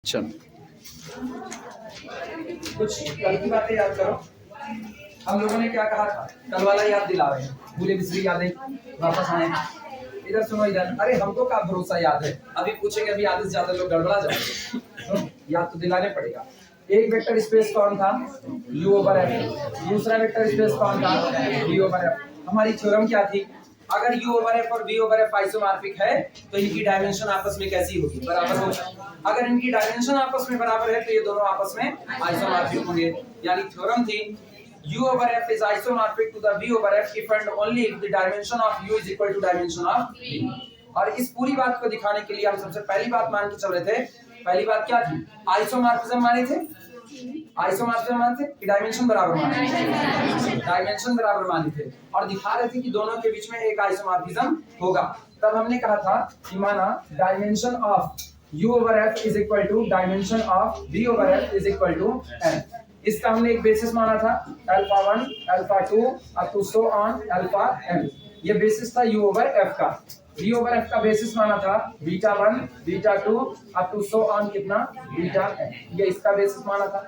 चलो कुछ कल की बातें याद करो। हम लोगों ने क्या कहा था, कल वाला याद दिला रहे हैं, भूले बिसरी यादें वापस आए। इधर सुनो इधर, अरे हमको का भरोसा याद है, अभी पूछेंगे अभी आधे से ज्यादा लोग गड़बड़ा जाएंगे, तो याद तो दिलाने पड़ेगा। एक वेक्टर स्पेस कौन था, u ओवर f। दूसरा वेक्टर स्पेस कौन था, v ओवर f। हमारी थ्योरम क्या थी, अगर u ओवर f और v ओवर f आइसोमॉर्फिक है तो इनकी डायमेंशन आपस में कैसी होगी, बराबर होगी। अगर इनकी डायमेंशन आपस में बराबर है तो ये दोनों आपस में आइसोमॉर्फिक होंगे। यानी थ्योरम थी u over f is isomorphic to the v over f if and only if the dimension of u is equal to dimension of v। और इस पूरी बात को दिखाने के लिए हम सबसे पहली बात मान के चल रहे थे, पहली बात क्या थी, आइसोमॉर्फिज्म माने थे, आइसोमॉर्फिज्म माने थे कि डायमेंशन बराबर माने थे, डायमेंशन बराबर माने थे और दिखा रहे थे कि दोनों के बीच में एक आइसोमॉर्फिज्म होगा। तब हमने कहा था कि माना dimension of u over f is equal to dimension of v over f is equal to n। इसका हमने एक बेसिस माना था alpha 1 alpha 2 up to so on alpha n। ये बेसिस था u ओवर f का। v ओवर f का basis माना था beta 1 beta 2 up to so on कितना बीटा n। ये इसका बेसिस माना था।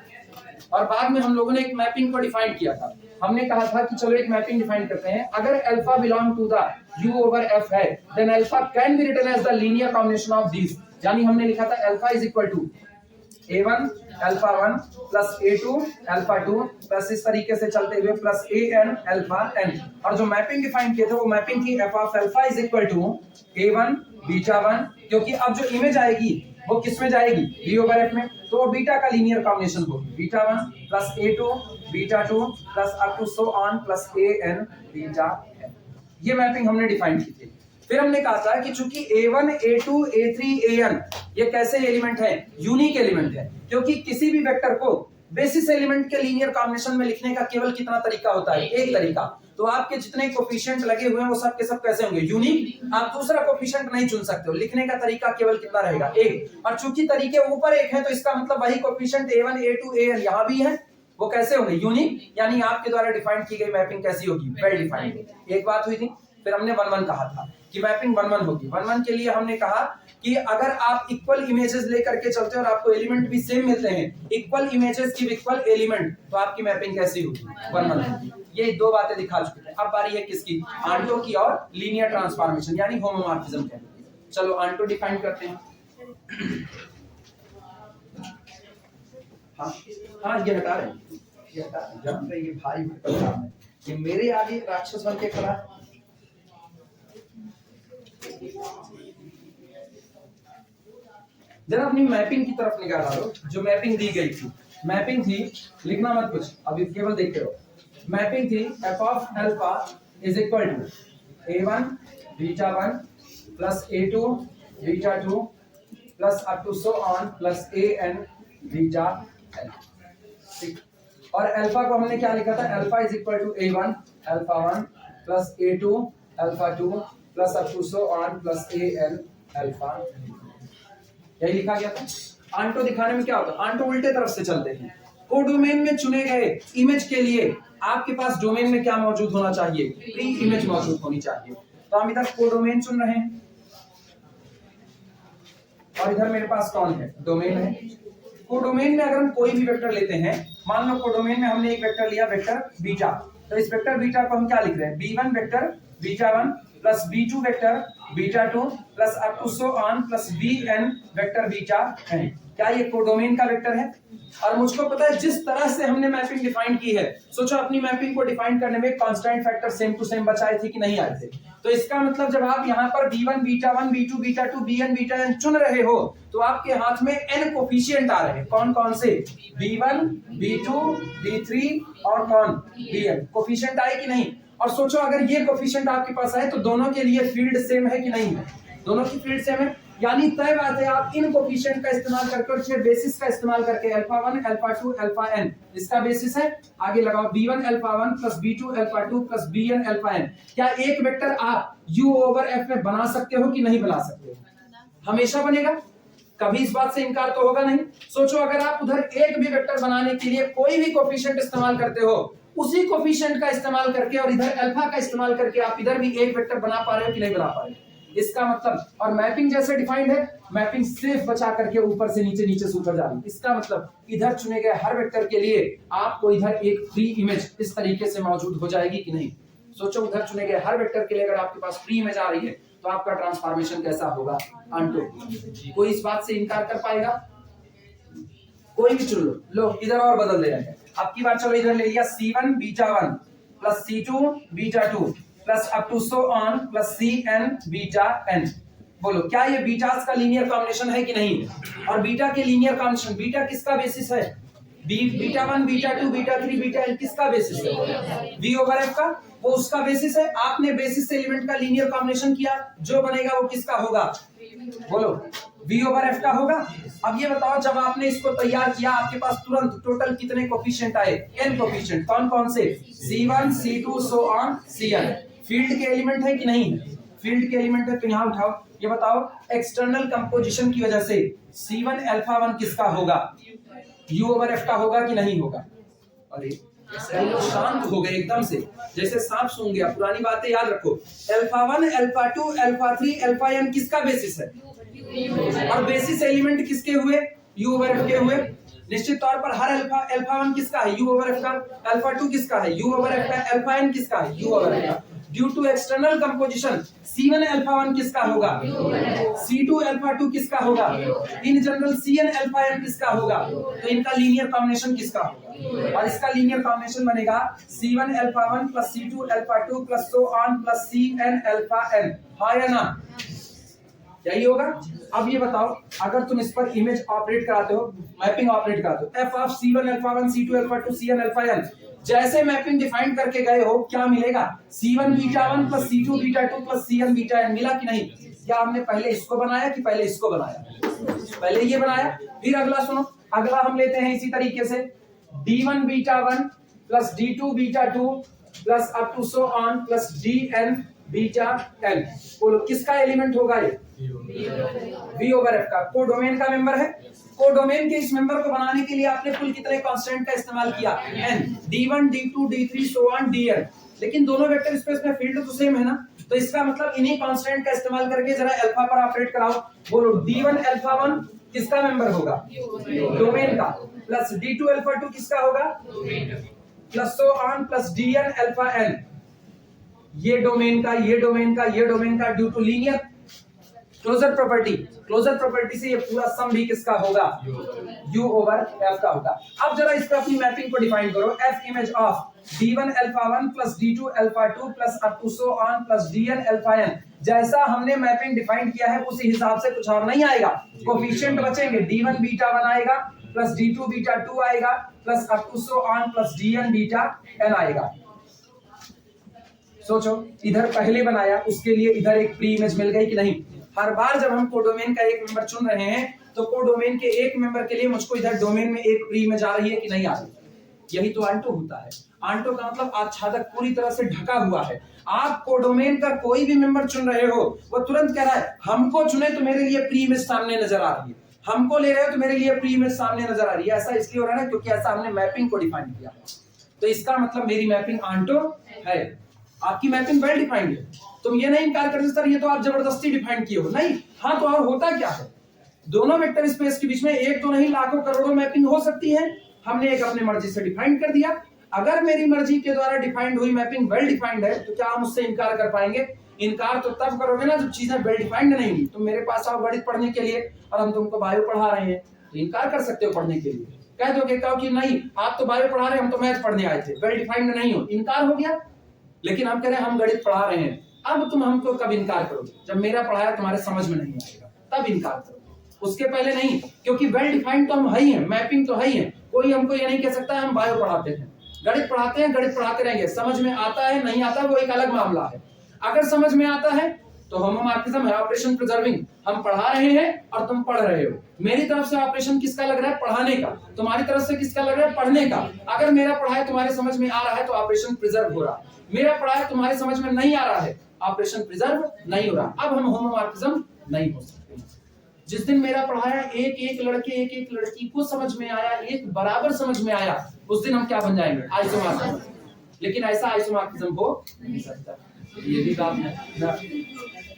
और बाद में हम लोगों ने एक मैपिंग को डिफाइन किया था। हमने कहा था कि चलो एक मैपिंग डिफाइन करते हैं, अगर alpha belong to the u over f है then alpha can be written as the linear combination of these. यानी हमने लिखा था alpha is equal to a1 alpha 1 plus a2 alpha 2 plus इस तरीके से चलते हुए प्लस an अल्फा n। और जो मैपिंग डिफाइन किए थे वो मैपिंग थी f of alpha is equal to a1 beta 1, क्योंकि अब जो इमेज आएगी वो किस में जाएगी, v ओवर f में, तो वो बीटा का लीनियर कॉम्बिनेशन होगी, beta 1 plus a2 beta 2 plus up to so on plus an beta n। ये मैपिंग हमने डिफाइन की थी। फिर हमने कहा था कि चूंकि a1 a2 a3 an ये कैसे एलिमेंट है, यूनिक एलिमेंट है, क्योंकि किसी भी वेक्टर को बेसिस एलिमेंट के लीनियर कॉम्बिनेशन में लिखने का केवल कितना तरीका होता है, एक तरीका। तो आपके जितने कोफिशिएंट लगे हुए हैं वो सब के सब कैसे होंगे, यूनिक। आप दूसरा कोफिशिएंट नहीं चुन सकते हो, लिखने का तरीका केवल कितना रहेगा, एक। और चूंकि तरीके ऊपर एक है तो इसका मतलब वही कोफिशिएंट a1 a2 an यहाँ भी है, वो कैसे होंगे, यूनिक। यानी आपके द्वारा डिफाइन की गई मैपिंग कैसी होगी, वेल डिफाइंड। एक बात हुई थी। फिर हमने 1 1 कहा था कि मैपिंग 1 1 होगी। 1 1 के लिए हमने कहा कि अगर आप इक्वल इमेजेस लेकर के चलते हो और आपको एलिमेंट भी सेम मिलते हैं, equal images give equal element, तो आपकी मैपिंग कैसी होगी, 1 1 होगी। ये दो बातें दिखा चुके थे। अब बारी है किसकी, आंटो की और लीनियर ट्रांसफॉर्मेशन यानी होमोमॉर्फिज्म कहते हैं। चलो आंटो डिफाइन करते हैं। हाँ ये हटा रहे हैं, ये हटा रहे हैं, जान रहे ये भारी भरकम काम है, ये मेरे आगे राक्षस बन के खड़ा है। जरा अपनी मैपिंग की तरफ निगाह डालो, जो मैपिंग दी गई थी। मैपिंग थी, लिखना मत कुछ, अभी केवल देखते रहो। मैपिंग थी f of alpha is equal to a1 beta 1 plus a2 beta 2 plus up to so on plus an beta n। ठीक। और अल्फा को हमने क्या लिखा था, alpha is equal to a1 alpha 1 plus a2 alpha 2 plus up to so on plus an alpha. यही लिखा गया था। आंटो दिखाने में क्या होता है, आंटो उल्टे तरफ से चलते हैं। कोडोमेन में चुने गए इमेज के लिए आपके पास डोमेन में क्या मौजूद होना चाहिए, प्री इमेज मौजूद होनी चाहिए। तो हम इधर कोडोमेन चुन रहे हैं और इधर मेरे पास कौन है, डोमेन है। कोडोमेन में अगर हम कोई भी वेक्टर लेते हैं, मान लो कोडोमेन में हमने एक वेक्टर लिया वेक्टर बीटा, तो इस वेक्टर बीटा को हम क्या लिख रहे हैं, b1 vector beta 1 plus b2 vector beta 2 plus up to so on plus bn vector beta n। क्या ये कोडोमेन का वेक्टर है? और मुझको पता है जिस तरह से हमने मैपिंग डिफाइन की है, सोचो अपनी मैपिंग को डिफाइन करने में constant factor same to same बचाए थे कि नहीं आए थे। तो इसका मतलब जब आप यहाँ पर b1 beta 1 b2 beta 2 bn beta n चुन रहे हो तो आपके हाथ में n कोफिशिएंट आ रहे हैं। कौन कौन से, b1 b2 b3 और कौन bn कोफिशिएंट आए कि नहीं। और सोचो अगर ये कोफिशिएंट आपके पास आए तो दोनों के लिए फील्ड सेम है कि नहीं है, दोनों की फील्ड सेम है। यानी तय बात है आप इन कोफिशिएंट का इस्तेमाल करके और बेसिस का इस्तेमाल करके अल्फा 1 अल्फा 2 अल्फा n इसका बेसिस है, आगे लगाओ b1 alpha 1 plus b2 alpha 2 plus bn alpha n। क्या एक वेक्टर आप u ओवर f में बना सकते हो कि नहीं बना सकते हो, हमेशा बनेगा, कभी इस बात से इनकार तो होगा नहीं। सोचो अगर आप उधर एक भी वेक्टर बनाने के लिए कोई भी कोफिशिएंट इस्तेमाल करते हो, उसी कोफिशिएंट का इस्तेमाल करके और इधर अल्फा का इस्तेमाल करके आप इधर भी एक वेक्टर बना पा रहे हो कि नहीं बना पा रहे हो। इसका मतलब, और मैपिंग जैसे डिफाइंड है, मैपिंग सिर्फ बचा करके ऊपर से नीचे, नीचे से ऊपर जा रही है। इसका मतलब इधर चुने गए हर वेक्टर के लिए आपको इधर एक फ्री इमेज इस तरीके से मौजूद हो जाएगी कि नहीं। सोचो उधर चुने गए हर वेक्टर के लिए अगर आपके पास फ्री इमेज आ रही है तो आपका ट्रांसफॉर्मेशन कैसा होगा, ऑन्टो। कोई इस बात से इनकार कर पाएगा? कोई भी चुन लो इधर और बदल दे रहे हैं। अब की बात चलो इधर ले लिया C1 beta 1 plus C2 beta 2 plus up to so on plus Cn beta n। बोलो क्या ये बीटास का लीनियर कॉम्बिनेशन है कि नहीं? और बीटा के लीनियर कॉम्बिनेशन, बीटा किसका बेसिस है? Beta 1 beta 2 beta 3 beta n किसका बेसिस है? V ओवर f का, वो उसका बेसिस है। आपने बेसिस से एलिमेंट का लीनियर कॉम्बिनेशन किया, जो बनेगा वो किसका होगा? बोलो V ओवर f का होगा। अब ये बताओ जब आपने इसको तैयार किया आपके पास तुरंत टोटल कितने कोफिशिएंट आए? n coefficient. कौन कौन से? C1 C2 so on Cn। Field के एलिमेंट है कि नहीं है? फील्ड के एलिमेंट है तो यहाँ उठाओ, ये बताओ एक्सटर्नल कंपोजिशन की वजह से C1 अल्फा 1 किसका होगा? U ओवर f का होगा कि नहीं होगा? अरे शांत हो गए एकदम से, जैसे सांप सूंघ गया। पुरानी बातें याद रखो, alpha 1 alpha 2 alpha 3 alpha n किसका बेसिस है? और बेसिस एलिमेंट किसके हुए? U ओवर f के हुए। निश्चित तौर पर हर अल्फा 1 किसका है? U ओवर f का। अल्फा 2 किसका है? U ओवर f का। अल्फा n किसका है? U ओवर f का। Due to external composition C1 alpha 1 किसका होगा? C2 अल्फा 2 किसका होगा? In general Cn alpha n किसका होगा? तो इनका लीनियर कॉम्बिनेशन किसका होगा? और इसका लीनियर कॉम्बिनेशन बनेगा C1 alpha 1 plus C2 alpha 2 plus so on plus Cn alpha n। हाँ या ना? यही होगा। अब ये बताओ अगर तुम इस पर इमेज ऑपरेट कराते हो, मैपिंग ऑपरेट कराते हो, f of C1 alpha 1 C2 alpha 2 Cn alpha n, जैसे मैपिंग डिफाइन करके गए हो क्या मिलेगा? C1 beta 1 plus C2 beta 2 plus Cn beta n मिला कि नहीं? क्या हमने पहले इसको बनाया कि पहले इसको बनाया? पहले ये बनाया। फिर अगला सुनो, अगला हम लेते हैं इसी तरीके से D1 beta 1 plus D2 beta 2 plus up to so on plus Dn beta n। बोलो किसका एलिमेंट होगा ये? V ओवर f का। कोडोमेन का मेंबर है। कोडोमेन के इस मेंबर को बनाने के लिए आपने कुल कितने कांस्टेंट का इस्तेमाल किया? n। D1 D2 D3 so on Dn। लेकिन दोनों वेक्टर स्पेस में फील्ड तो सेम है ना, तो इसका मतलब इन्हीं कांस्टेंट का इस्तेमाल करके जरा अल्फा पर ऑपरेट कराओ। बोलो D1 अल्फा 1 किसका मेंबर होगा? डोमेन का। प्लस D2 अल्फा 2 किसका होगा? Plus so on plus Dn alpha n। ये डोमेन का, ये डोमेन का, ये डोमेन का, due to linear closure property, closure property से ये पूरा सम भी किसका होगा? U ओवर f का होगा। अब जरा इस पर अपनी मैपिंग को डिफाइन करो। f image of D1 alpha 1 plus D2 alpha 2 plus up to so on plus Dn alpha n। जैसा हमने मैपिंग डिफाइन किया है उसी हिसाब से कुछ और नहीं आएगा, कोफिशिएंट बचेंगे। D1 बीटा 1 आएगा प्लस D2 बीटा 2 आएगा plus up to so on plus Dn beta n आएगा। सोचो इधर पहले बनाया उसके लिए इधर एक प्री इमेज मिल गई कि नहीं? हर बार जब हम कोडोमेन का एक मेंबर चुन रहे हैं तो कोडोमेन के एक मेंबर के लिए मुझको इधर डोमेन में एक प्री इमेज आ रही है कि नहीं आ रही? यही तो आंटो होता है। आंटो का मतलब आच्छादक पूरी तरह से ढका हुआ है। आप कोडोमेन का कोई भी मेंबर चुन रहे हो वो तुरंत कह रहा है हमको चुने तो मेरे लिए प्री इमेज सामने नजर आ रही है, हमको ले रहे हो तो मेरे लिए प्री इमेज सामने नजर आ रही है। ऐसा इसलिए हो रहा है ना क्योंकि ऐसा हमने मैपिंग को डिफाइन किया। तो इसका मतलब मेरी मैपिंग आंटो है, आपकी मैपिंग वेल डिफाइंड है। तुम ये नहीं इनकार कर सकते सर ये तो आप जबरदस्ती डिफाइन किए हो। नहीं, हाँ तो और होता क्या है? दोनों वेक्टर स्पेस के बीच में एक तो नहीं लाखों करोड़ों मैपिंग हो सकती है। हमने एक अपने मर्जी से डिफाइन कर दिया। अगर मेरी मर्जी के द्वारा डिफाइंड हुई मैपिंग वेल डिफाइंड है तो क्या हम उससे इनकार कर पाएंगे? इनकार तो तब करोगे ना जब चीजें वेल डिफाइंड नहीं हुई। तुम मेरे पास आओ गणित पढ़ने के लिए और हम तुमको बायो पढ़ा रहे हैं तो इनकार कर सकते हो पढ़ने के लिए। कह दोगे कहो कि नहीं आप तो बायो पढ़ा रहे हैं, हम तो मैथ पढ़ने आए थे, वेल डिफाइंड नहीं हो, इनकार हो गया। लेकिन हम कह रहे हैं हम गणित पढ़ा रहे हैं, अब तुम हमको कब इनकार करोगे? जब मेरा पढ़ाया तुम्हारे समझ में नहीं आएगा तब इनकार करोगे, उसके पहले नहीं। क्योंकि वेल डिफाइंड तो हम है ही हैं, मैपिंग तो है ही है। कोई हमको ये नहीं कह सकता हम बायो पढ़ाते हैं, गणित पढ़ाते हैं, गणित पढ़ाते रहेंगे। समझ में आता है नहीं आता वो एक अलग मामला है। अगर समझ में आता है तो होमोमॉर्फिज्म है, ऑपरेशन प्रिजर्विंग। हम पढ़ा रहे हैं और तुम पढ़ रहे हो। मेरी तरफ से ऑपरेशन किसका लग रहा है? पढ़ाने का। तुम्हारी तरफ से किसका लग रहा है? पढ़ने का। अगर मेरा पढ़ाया तुम्हारे समझ में आ रहा है तो ऑपरेशन प्रिजर्व हो रहा है। मेरा पढ़ाया तुम्हारे समझ में नहीं आ रहा है, ऑपरेशन प्रिजर्व नहीं हो रहा। अब हम होमोमॉर्फिज्म नहीं हो सकते। जिस दिन मेरा पढ़ाया एक एक लड़के एक एक लड़की को समझ में आया, एक बराबर समझ में आया, उस दिन हम क्या बन जाएंगे? आइसोमॉर्फिज्म। लेकिन ऐसा आइसोमॉर्फिज्म हो नहीं सकता। ये भी बात है।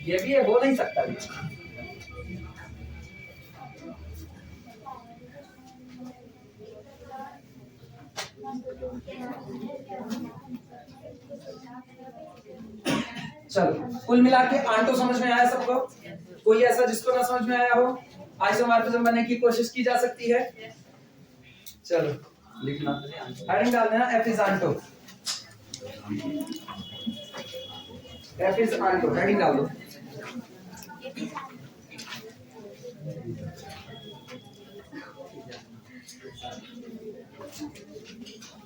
ये भी है, हो नहीं सकता भी। चलो कुल मिला के आंटो समझ में आया सबको? कोई ऐसा जिसको ना समझ में आया हो? आइसोमॉर्फिज्म बनने की कोशिश की जा सकती है। चलो लिखना, हेडिंग डाल देना, F is onto, F is onto, heading डाल दो।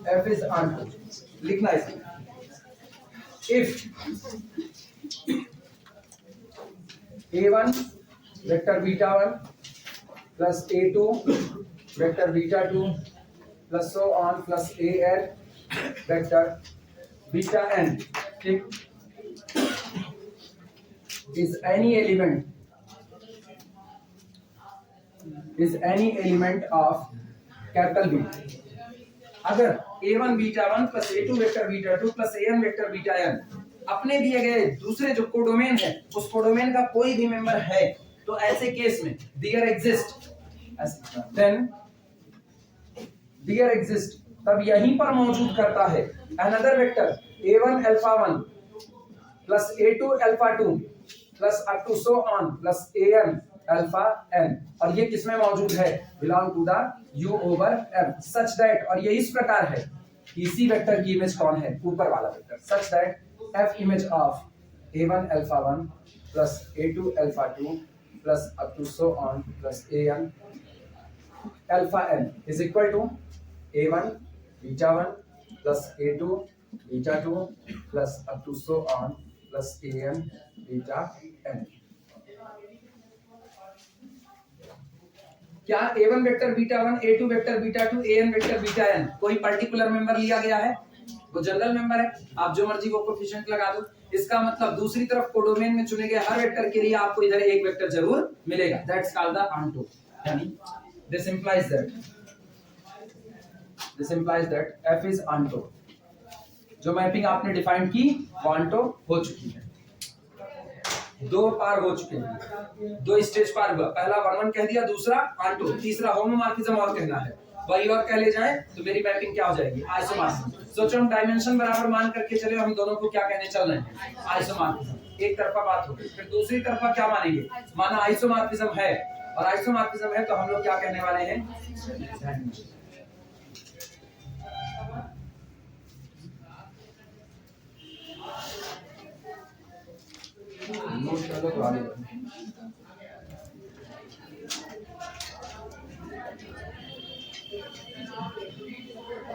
एफ इज आंटो लिखना है। If a1 vector beta 1 plus a2 vector beta 2 plus so on plus an vector beta n, ठीक, is any element of capital B। अगर a1 beta 1 plus a2 vector beta 2 plus an vector beta n अपने दिए गए दूसरे जो codomain है उस codomain का कोई भी मेंबर है, तो ऐसे केस में there exist, then there exist तब यहीं पर मौजूद करता है another vector a1 alpha 1 plus a2 alpha 2 plus up to so on plus an alpha n, और ये किसमें मौजूद है? Belong to the u over m, such that, और ये इस प्रकार है, इसी वेक्टर की इमेज कौन है? ऊपर वाला vector, such that f image of a1 alpha 1 plus a2 alpha 2 plus up to so on plus an alpha n is equal to a1 beta 1 plus a2 beta 2 plus up to so on plus an beta n। क्या a1 vector beta 1, a2 vector beta 2, an vector beta n कोई particular member लिया गया है? वो general member है, आप जो मर्जी वो कोएफिशिएंट लगा दो। इसका मतलब दूसरी तरफ कोडोमेन में चुने गए हर वेक्टर के लिए आपको इधर एक वेक्टर जरूर मिलेगा, दैट्स कॉल्ड द आंटो। यानी this implies that f is onto. जो मैपिंग आपने डिफाइन की वो आंटो हो चुकी है, दो पार हो चुके हैं, दो स्टेज पार हुआ, पहला 1 1 कह दिया, दूसरा आंटो, तीसरा होमोमॉर्फिज्म और कहना है, वही और कह ले जाए तो मेरी मैपिंग क्या हो जाएगी? आइसोमॉर्फिज्म। सोचो हम डायमेंशन बराबर मान करके चले, हम दोनों को क्या कहने चल रहे हैं? आइसोमॉर्फिज्म। एक तरफा बात हो गई, फिर दूसरी तरफा क्या मानेंगे? माना आइसोमॉर्फिज्म है, और आइसोमॉर्फिज्म है तो हम लोग क्या कहने वाले हैं?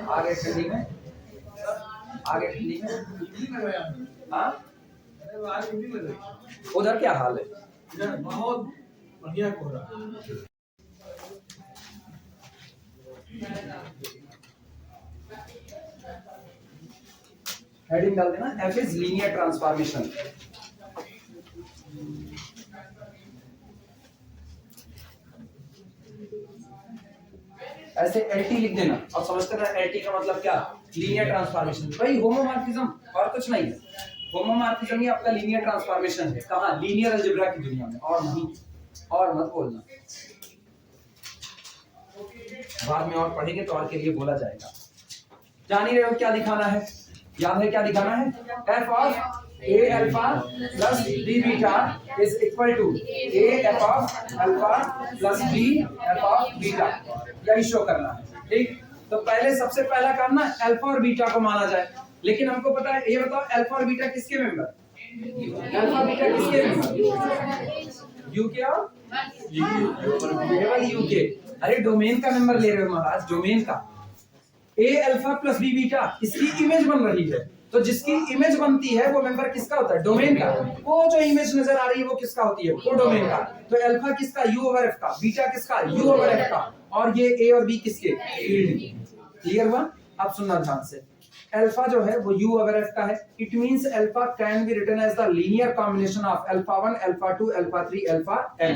आगे ठंडी में, आगे ठंडी में, हाँ उधर क्या हाल है? इधर बहुत बढ़िया कोहरा। हेडिंग डाल देना, एफ इज लीनियर ट्रांसफॉर्मेशन। ऐसे एलटी लिख देना और समझते ना एलटी का मतलब क्या? Linear transformation. भाई होमोमॉर्फिज्म और कुछ नहीं है, होमोमॉर्फिज्म ही आपका लीनियर ट्रांसफॉर्मेशन है। कहां? लीनियर अलजेब्रा की दुनिया में, और नहीं, और मत बोलना, बाद में और पढ़ेंगे तो और के लिए बोला जाएगा। जान ही रहे हो क्या दिखाना है? याद है क्या दिखाना है? f of a alpha plus b beta is equal to a f of alpha plus b f of beta, यही शो करना है। ठीक, तो पहले सबसे पहला काम ना अल्फा और बीटा को माना जाए, लेकिन हमको पता है, ये बताओ अल्फा और बीटा किसके मेंबर? अल्फा बीटा किसके मेंबर? यू के और केवल यू के। अरे डोमेन का मेंबर ले रहे हो महाराज, डोमेन का। a alpha plus b beta इसकी इमेज बन रही है, तो जिसकी इमेज बनती है वो मेंबर किसका होता है? डोमेन का। वो जो इमेज नजर आ रही है वो किसका होती है? वो डोमेन का। तो अल्फा किसका? u ओवर f का। बीटा किसका? u ओवर f का। और ये a और b किसके? क्लियर हुआ? अब सुनना ध्यान से, अल्फा जो है वो u ओवर f का है। It means alpha can be written as the linear combination of alpha 1 alpha 2 alpha 3 alpha n।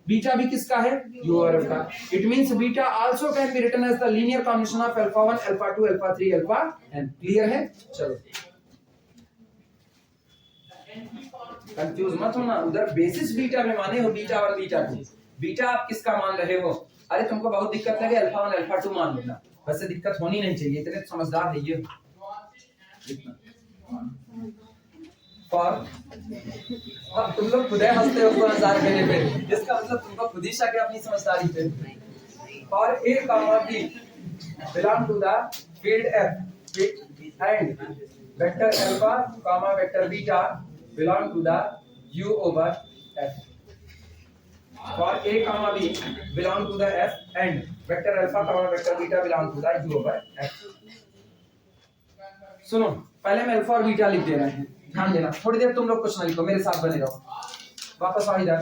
Beta भी किसका है? u ओवर f का। It means beta also can be written as the linear combination of alpha 1 alpha 2 alpha 3 alpha n। Clear है? चलो confuse मत होना, उधर basis beta में माने हो बीटा 1 बीटा 2। बीटा आप किसका मान रहे हो? अरे तुमको बहुत दिक्कत लगे अल्फा 1 अल्फा 2 मान लेना, वैसे दिक्कत होनी नहीं चाहिए, इतने समझदार है ये। और अब तुम लोग खुद हंसते हो 2000 मेरे पे, इसका मतलब तुमको खुद ही शक है अपनी समझदारी पे। और a comma b belong to the field f and vector alpha comma vector beta belong to the u over f. For a comma b belong to the f and vector alpha comma vector beta belong to the u over f. सुनो, पहले हम alpha और beta लिख दे रहे हैं, ध्यान देना। थोड़ी देर तुम लोग कुछ ना लिखो, मेरे साथ बने रहो। वापस आओ इधर।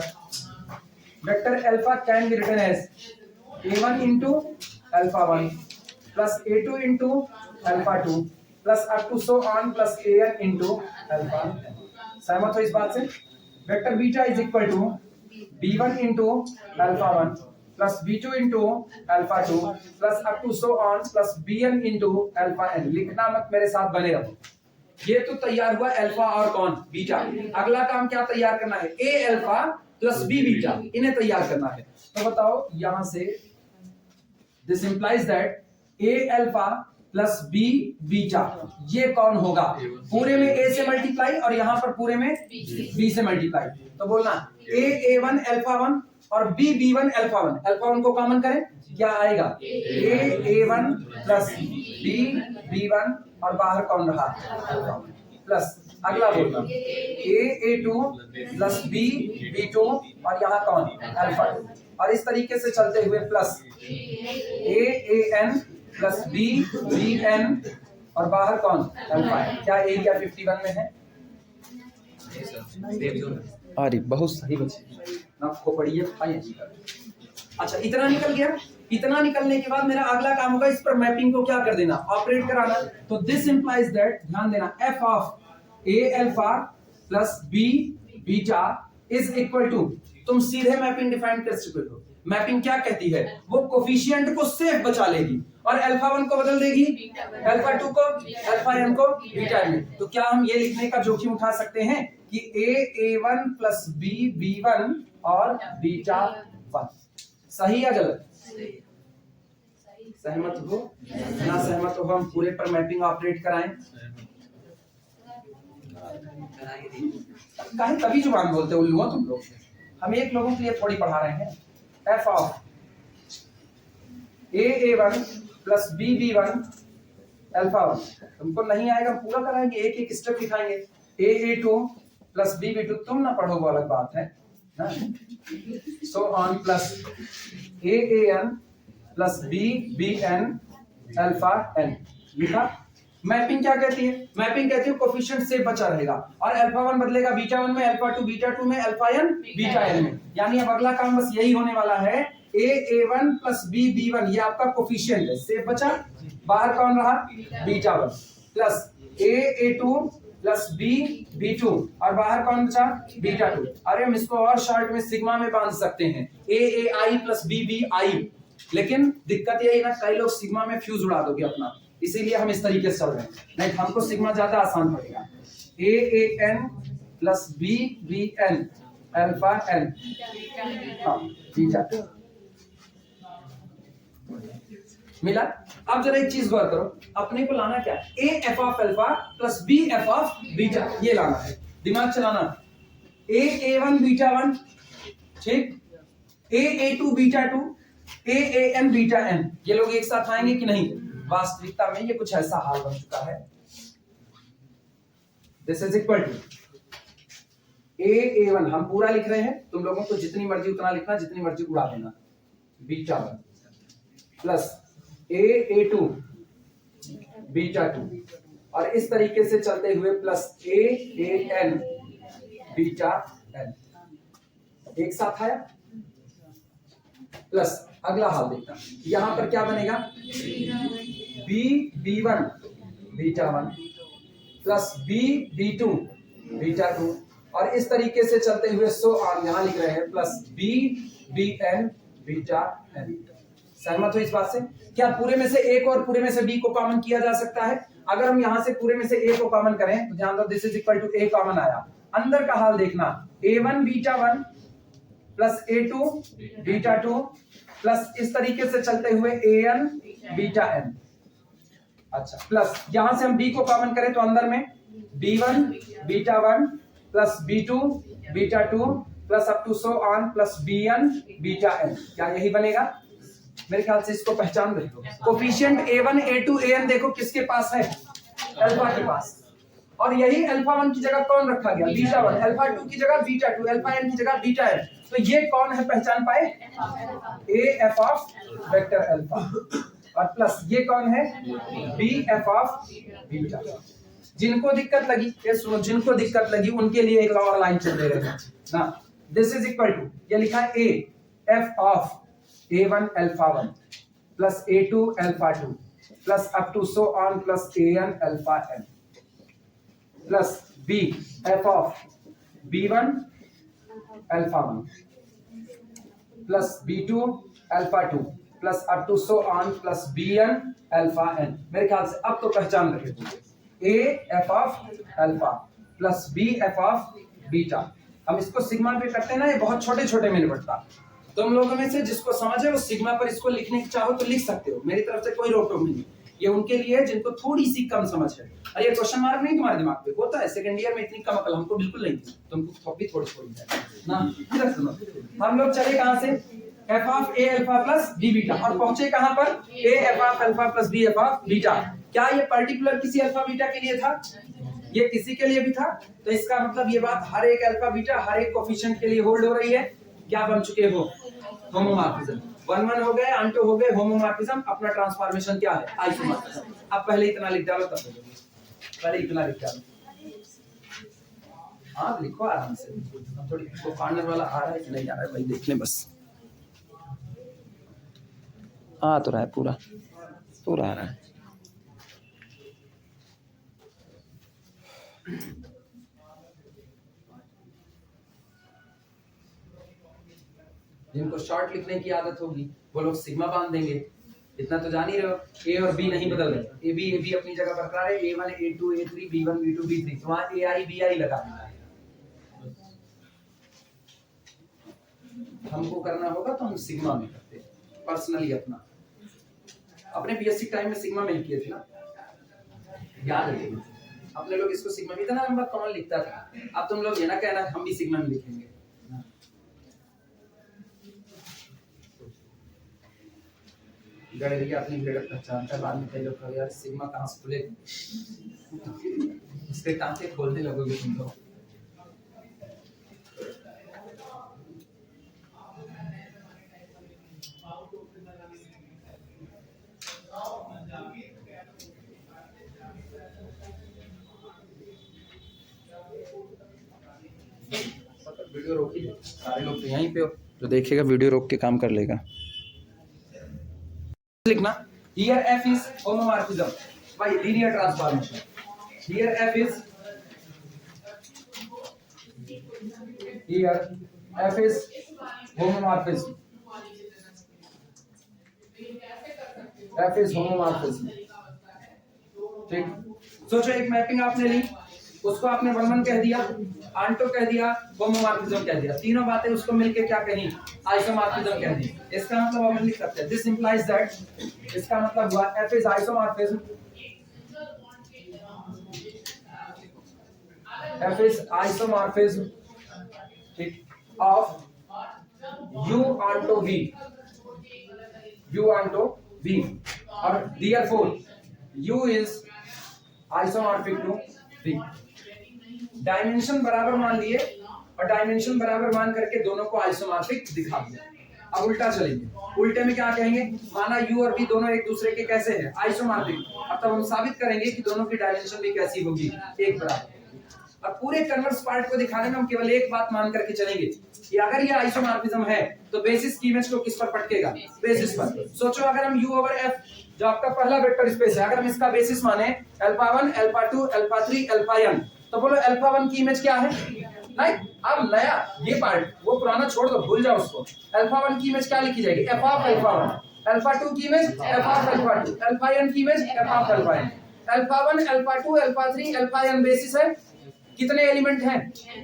Vector alpha can be written as a1 into alpha 1 plus a2 into alpha 2 plus up to so on plus an into alpha। सहमत हो इस बात से? Vector beta is equal to b1 into alpha 1 plus b2 into alpha 2 plus up to so on plus bn into alpha n। लिखना मत, मेरे साथ बने रहो। ये तो तैयार हुआ अल्फा और कौन? बीटा। अगला काम क्या तैयार करना है? a alpha plus b beta, इन्हें तैयार करना है। तो बताओ यहां से This implies that a alpha plus b beta, ये कौन होगा? पूरे में a से मल्टीप्लाई और यहाँ पर पूरे में b से मल्टीप्लाई। तो बोलना a1 अल्फा 1 और b1 अल्फा 1। अल्फा 1 को कॉमन करें, क्या आएगा? a1 प्लस b1 और बाहर कौन रहा? अल्फा 1 प्लस अगला बोलना a2 प्लस b2 और यहाँ कौन? अल्फा 2। और इस तरीके से चलते हुए प्लस an प्लस bn और बाहर कौन? अल्फा। क्या a क्या 51 में है? अरे बहुत सही बच्चे, आपको पढ़िए। अच्छा, इतना निकल गया। इतना निकलने के बाद मेरा अगला काम होगा इस पर मैपिंग को क्या कर देना? ऑपरेट कराना। तो दिस इंप्लाइज दैट, ध्यान देना, f of a alpha plus b beta is equal to, तुम सीधे मैपिंग डिफाइन कर चुके हो। मैपिंग क्या कहती है? वो कोफिशिएंट को सेफ बचा लेगी और अल्फा 1 को बदल देगी अल्फा 2 को, अल्फा n को बीटा n। तो क्या हम ये लिखने का जोखिम उठा सकते हैं कि a1 प्लस b b1 और बीटा 1? सही या गलत? सहमत हो ना? सहमत हो हम पूरे पर मैपिंग ऑपरेट कराएं? कहीं कभी जुबान बोलते उल्लू हो तुम लोग। हम एक लोगों के लिए थोड़ी पढ़ा रहे हैं। f of a1 plus b1 alpha 1, तुमको नहीं आएगा पूरा कराएंगे, एक एक स्टेप दिखाएंगे। a2 प्लस b2, तुम ना पढ़ो वो अलग बात है ना। सो on plus an plus bn alpha n। लिखा। मैपिंग क्या कहती है? मैपिंग कहती है कोफिशिएंट से बचा रहेगा और अल्फा 1 बदलेगा बीटा 1 में, अल्फा 2 बीटा 2 में, अल्फा n बीटा n में। यानी अब अगला काम बस यही होने वाला है, a1 प्लस b1, ये आपका कोफिशिएंट है, से बचा। बाहर कौन रहा? Beta 1 plus a2 plus b2 और बाहर कौन बचा? बीटा 2। अरे हम इसको और शॉर्ट में सिग्मा में बांध सकते हैं, aai प्लस bbi। लेकिन दिक्कत यही ना, कई लोग सिग्मा में फ्यूज उड़ा दोगे अपना, इसीलिए हम इस तरीके से चल रहे हैं। नहीं, हमको सिग्मा ज्यादा आसान पड़ेगा। an plus bn alpha n, हाँ बीटा मिला। अब जरा एक चीज गौर करो, अपने को लाना क्या? a f of alpha plus b f of beta, ये लाना है, दिमाग चलाना। a1 बीटा 1, ठीक, a2 beta 2, an beta n, ये लोग एक साथ आएंगे कि नहीं? वास्तविकता में ये कुछ ऐसा हाल बन चुका है। This is equal to a1, हम पूरा लिख रहे हैं, तुम लोगों को जितनी मर्जी उतना लिखना, जितनी मर्जी उड़ा देना, बीटा 1 प्लस a2 बीटा 2 और इस तरीके से चलते हुए प्लस an बीटा n, एक साथ आया। प्लस अगला हाल देखना, यहां पर क्या बनेगा? b1 beta 1 plus b2 beta 2 और इस तरीके से चलते हुए सो ऑन, यहां लिख रहे हैं प्लस bn बीटा n। सहमत हो इस बात से? क्या पूरे में से एक और पूरे में से b को कॉमन किया जा सकता है? अगर हम यहां से पूरे में से a को कॉमन करें तो ध्यान दो, this is equal to a common आया, अंदर का हाल देखना, A1 beta 1 plus A2 beta 2 plus इस तरीके से चलते हुए AN बीटा N। अच्छा, प्लस यहां से हम B को कॉमन करें तो अंदर में B1 beta 1 plus B2 beta 2 plus up to so on plus BN beta N। क्या यही बनेगा? मेरे ख्याल से इसको पहचान रहे हो। कोफिशिएंट A1 A2 AN देखो किसके पास है? अल्फा के पास। और यही अल्फा 1 की जगह कौन रखा गया? बीटा 1। अल्फा 2 की जगह बीटा 2, अल्फा n की जगह बीटा n। तो ये कौन है, पहचान पाए? A f of vector alpha. और प्लस ये कौन है? B f of beta. जिनको दिक्कत लगी, ये सुनो, जिनको दिक्कत लगी उनके लिए एक और लाइन चल दे रहे हैं ना। दिस इज इक्वल टू, ये लिखा है A f of A1 alpha 1 plus A2 alpha 2 plus up to so on plus AN alpha n plus B f of B1 alpha 1 plus B2 alpha 2 plus up to so on plus BN alpha n। मेरे ख्याल से अब तो पहचान रखे A f of alpha plus B f of beta. हम इसको sigma पे करते हैं ना, ये बहुत छोटे छोटे में निपटता। तुम लोगों में से जिसको समझ है वो सिग्मा पर इसको लिखने की चाहो तो लिख सकते हो, मेरी तरफ से कोई रोक टोक नहीं। ये उनके लिए है जिनको थोड़ी सी कम समझ है। अरे ये क्वेश्चन मार्क नहीं तुम्हारे दिमाग पे होता है, सेकंड ईयर में इतनी कम अकल हमको बिल्कुल नहीं थी, तुमको भी थोड़ी थोड़ी है ना। इधर सुनो, हम लोग चले कहां से? f of a alpha plus b beta, और पहुंचे कहां पर? a f of alpha plus b f of beta. क्या ये पर्टिकुलर किसी अल्फा बीटा के लिए था? ये किसी के लिए भी था। तो इसका मतलब ये बात हर एक अल्फा बीटा हर एक कोफिशिएंट के लिए होल्ड हो रही है। क्या बन चुके हो? होमोमॉर्फिज्म। 1 1 हो गए, आंटो हो गए, होमोमॉर्फिज्म। अपना ट्रांसफॉर्मेशन क्या है? आइसोमॉर्फिज्म। अब पहले इतना लिख डालो, तब पहले इतना लिख डालो। हाँ लिखो आराम से, थोड़ी कॉर्नर वाला आ रहा है कि नहीं आ रहा है भाई देख लें बस। आ तो रहा है, पूरा पूरा आ रहा है। जिनको शॉर्ट लिखने की आदत होगी वो लोग सिग्मा बांध देंगे। इतना तो जान ही रहे हो, ए और बी नहीं बदल रहे। ए बी अपनी जगह बरकरार है। A1 A2 A3 B1 B2 B3, तो वहां AI BI लगा देना है। हमको करना होगा तो हम सिग्मा में करते हैं पर्सनली। अपने बीएससी टाइम में सिग्मा में किए थे ना, याद रखिए। अपने लोग इसको सिग्मा में इतना लंबा कौन लिखता था। अब तुम लोग ये ना कहना हम भी सिग्मा में लिखेंगे। गणित अपनी भेड़ पहचानता, बाद में कई लोग कहो यार सिग्मा कहाँ से खुले, उसके टांके खोलने लगोगे तुम लोग। वीडियो रोकिए, सारे लोग तो यहीं पे हो, जो देखेगा वीडियो रोक के काम कर लेगा। लिखना here f is homomorphism by linear transformation। here f is homomorphism। f is homomorphism। ठीक, सोचो एक मैपिंग आपने ली, उसको आपने 1 1 कह दिया, आंटो कह दिया, होमोमॉर्फिज्म कह दिया। तीनों बातें उसको मिलके क्या कही? आइसोमॉर्फिज्म कह दी। इसका मतलब हम लिख सकते हैं दिस इंप्लाइज दैट, इसका मतलब हुआ f is isomorphism, f is isomorphism ठीक of u onto v, u onto v, और therefore u is isomorphic to v। Dimension बराबर मान लिए और डायमेंशन बराबर मान करके दोनों को आइसोमॉर्फिक दिखा दिया। अब उल्टा चलेंगे, उल्टे में क्या कहेंगे? माना u और v दोनों एक दूसरे के कैसे हैं? आइसोमॉर्फिक। अब तब हम साबित करेंगे कि दोनों की डायमेंशन भी कैसी होगी? एक बराबर। अब पूरे कन्वर्स पार्ट को दिखाने में हम केवल एक बात मान करके चलेंगे कि अगर ये आइसोमॉर्फिज्म है तो बेसिस की इमेज को किस पर पटकेगा? बेसिस पर। सोचो अगर हम u ओवर f जो आपका पहला वेक्टर स्पेस है, अगर हम इसका बेसिस माने alpha 1 alpha 2 alpha 3 alpha n, तो बोलो अल्फा 1 की इमेज क्या है? नहीं, अब नया ये पार्ट, वो पुराना छोड़ दो, भूल जाओ उसको। अल्फा 1 की इमेज क्या लिखी जाएगी? f of alpha 1। अल्फा 2 की image f of alpha 2। Alpha n की image f of alpha n। Alpha 1 alpha 2 alpha 3 alpha n basis है कितने एलिमेंट हैं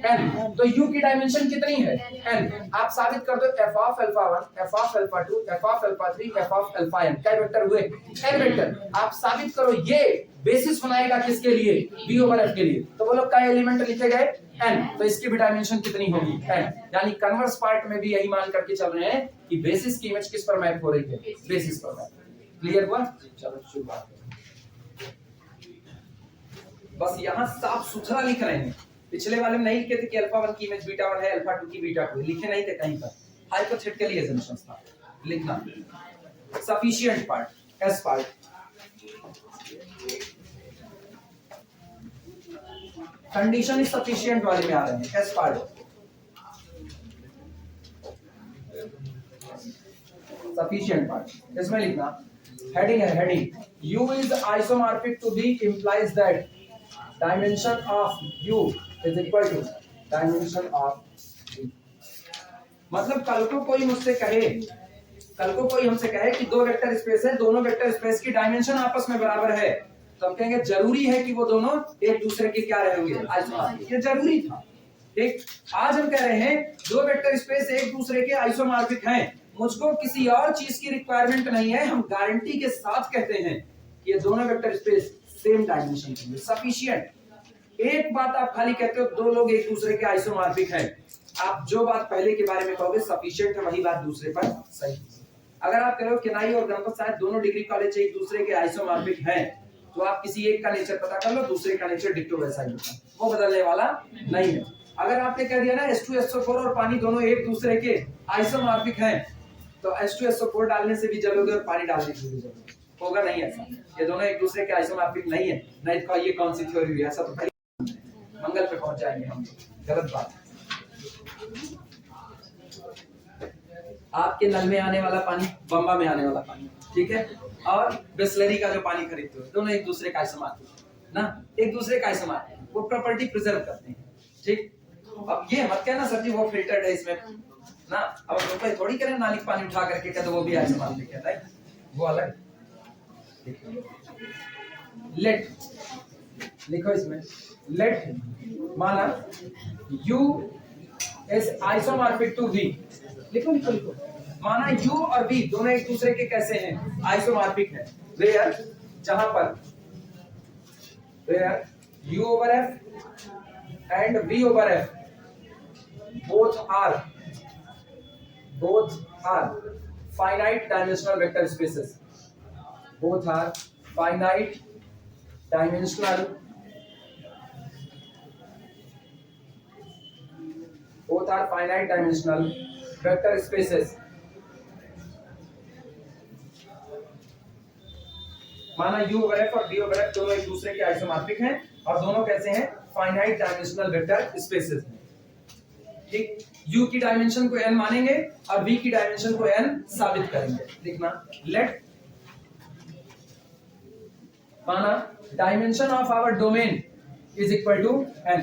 n, तो u की डायमेंशन कितनी है n। आप साबित कर दो f of alpha 1 f of alpha 2 f of alpha 3 f of alpha n, क्या वेक्टर हुए n वेक्टर। आप साबित करो ये बेसिस बनाएगा किसके लिए v ओवर f के लिए, तो बोलो क्या एलिमेंट लिखे गए n, तो इसकी भी डायमेंशन कितनी होगी n। यानी कन्वर्स पार्ट में भी यही मान करके चल रहे हैं कि बेसिस की इमेज किस पर मैप हो रही है, बेसिस पर मैप। क्लियर हुआ, चलो शुरुआत। बस यहाँ साफ सुथरा लिख रहे हैं, पिछले वाले में नहीं लिखे थे कि अल्फा 1 की इमेज बीटा 1 है, अल्फा 2 की बीटा 2, लिखे नहीं थे कहीं पर, हाइपोथेटिकली अजम्पशंस था लिखना। Sufficient part S part, condition is sufficient वाले में आ रहे हैं एस पार्ट। सफिशिएंट पार्ट इसमें लिखना, हेडिंग है heading, u is isomorphic to v implies that dimension of u is equal to dimension of v। मतलब कल को कोई मुझसे कहे, कल को कोई हमसे कहे कि दो वेक्टर स्पेस है, दोनों वेक्टर स्पेस की डायमेंशन आपस में बराबर है, तो हम कहेंगे जरूरी है कि वो दोनों एक दूसरे के क्या रहेंगे आइसोमॉर्फिक, ये जरूरी था। ठीक, आज हम कह रहे हैं दो वेक्टर स्पेस एक दूसरे के आइसोमॉर्फिक हैं, मुझको किसी और चीज की रिक्वायरमेंट नहीं है, हम गारंटी के साथ कहते हैं कि ये दोनों वेक्टर स्पेस सेम डायमेंशन के लिए सफिशिएंट। एक बात आप खाली कहते हो दो लोग एक दूसरे के आइसोमॉर्फिक हैं, आप जो बात पहले के बारे में कहोगे सफिशिएंट है, वही बात दूसरे पर सही। अगर आप कह रहे हो किनाई और गणपत शायद दोनों डिग्री कॉलेज एक दूसरे के आइसोमॉर्फिक हैं, तो आप किसी एक का नेचर पता कर लो, दूसरे का नेचर डिक्टो वैसा ही होता है, वो बदलने वाला नहीं है। अगर आपने कह दिया ना H2SO4 और पानी दोनों एक दूसरे के आइसोमॉर्फिक हैं, तो H2SO4 डालने से भी जलोगे और पानी डालने से भी जलोगे, होगा नहीं ऐसा। ये दोनों एक दूसरे के आइसोमॉर्फिक नहीं है, नहीं तो ये कौन सी थ्योरी हुई, ऐसा तो पहले मंगल पे पहुंच जाएंगे हम, गलत बात। आपके नल में आने वाला पानी बम्बा में आने वाला पानी, ठीक है, और बिस्लरी का जो पानी खरीदते हो, दोनों एक दूसरे का आइसोमॉर्फिक ना, एक दूसरे का आइसोमॉर्फिक, वो प्रॉपर्टी प्रिजर्व करते हैं। ठीक, अब ये मत कहना सर जी वो फिल्टर्ड है इसमें ना, अब हम थोड़ी करें नाली पानी उठा करके कहते वो भी आइसोमॉर्फिक है, राइट, वो अलग। लेट लिखो इसमें, लेट माना u is isomorphic to v, लिखो लिखो लिखो, माना u और v दोनों एक दूसरे के कैसे हैं आइसोमॉर्फिक हैं, वेयर जहां पर where u over f and v over f both are finite dimensional vector spaces, both are finite dimensional vector spaces। माना u over f और v over f दोनों एक दूसरे के आइसोमॉर्फिक हैं और दोनों कैसे हैं फाइनाइट डायमेंशनल वेक्टर स्पेसेस हैं। ठीक, u की डायमेंशन को n मानेंगे और v की डायमेंशन को n साबित करेंगे। लिखना, लेट माना dimension of our domain is equal to n,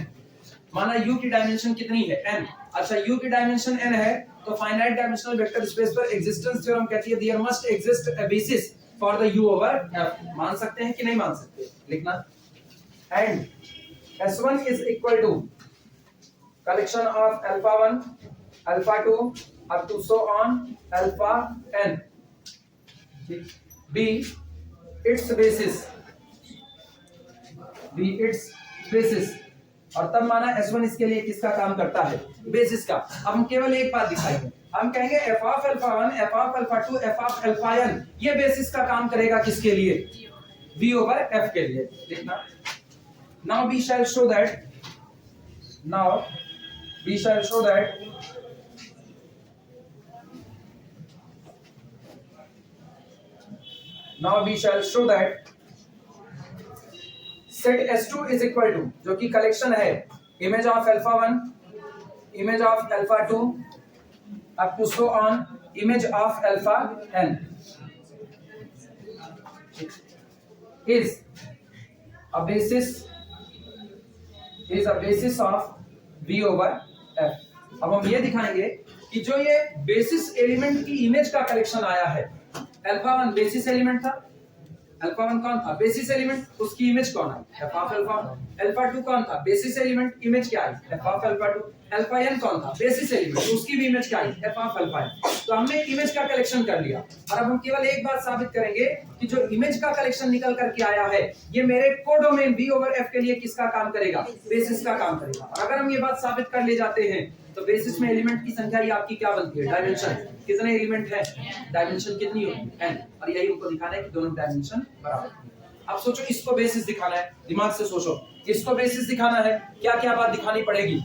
माना u की डायमेंशन कितनी है n, अच्छा u की डायमेंशन n है तो फाइनाइट डायमेंशनल वेक्टर स्पेस पर एग्जिस्टेंस थ्योरम कहती है there must exist a basis for the u over f। मान सकते हैं कि नहीं मान सकते, लिखना, and s1 is equal to collection of alpha 1 alpha 2 up to so on alpha n, b its basis और तब माना s1 इसके लिए किसका काम करता है बेसिस का। अब हम केवल एक बात दिखाएंगे, हम कहेंगे f of alpha 1 f of alpha 2 f of alpha n ये बेसिस का काम करेगा किसके लिए v over f के लिए। देखना, now we shall show that set S2 is equal to, जो कि कलेक्शन है image of alpha 1 image of alpha 2 up to so on image of alpha n is a basis of v over f। अब हम ये दिखाएंगे कि जो ये बेसिस एलिमेंट की इमेज का कलेक्शन आया है, अल्फा 1 बेसिस एलिमेंट था, अल्फा 1 कौन था? बेसिस एलिमेंट, उसकी इमेज कौन आई? F of alpha. अल्फा 2 कौन था? बेसिस एलिमेंट, इमेज क्या आई? F of alpha 2। Alpha n कौन था? बेसिस एलिमेंट, उसकी भी इमेज क्या आई? F of alpha n। तो हमने इमेज का कलेक्शन कर लिया और अब हम केवल एक बात साबित करेंगे कि जो इमेज का कलेक्शन निकल करके आया है ये मेरे कोडोमेन v ओवर f के लिए किसका काम करेगा? बेसिस का काम करेगा। और अगर हम ये बात साबित कर ले जाते हैं तो बेसिस में एलिमेंट की संख्या ही आपकी क्या बनती है? डायमेंशन। कितने एलिमेंट है? डायमेंशन कितनी होगी? n। और यही उनको दिखाना है कि दोनों डायमेंशन बराबर है। अब सोचो इसको बेसिस दिखाना है, दिमाग से सोचो, इसको बेसिस दिखाना है, क्या क्या बात दिखानी पड़ेगी?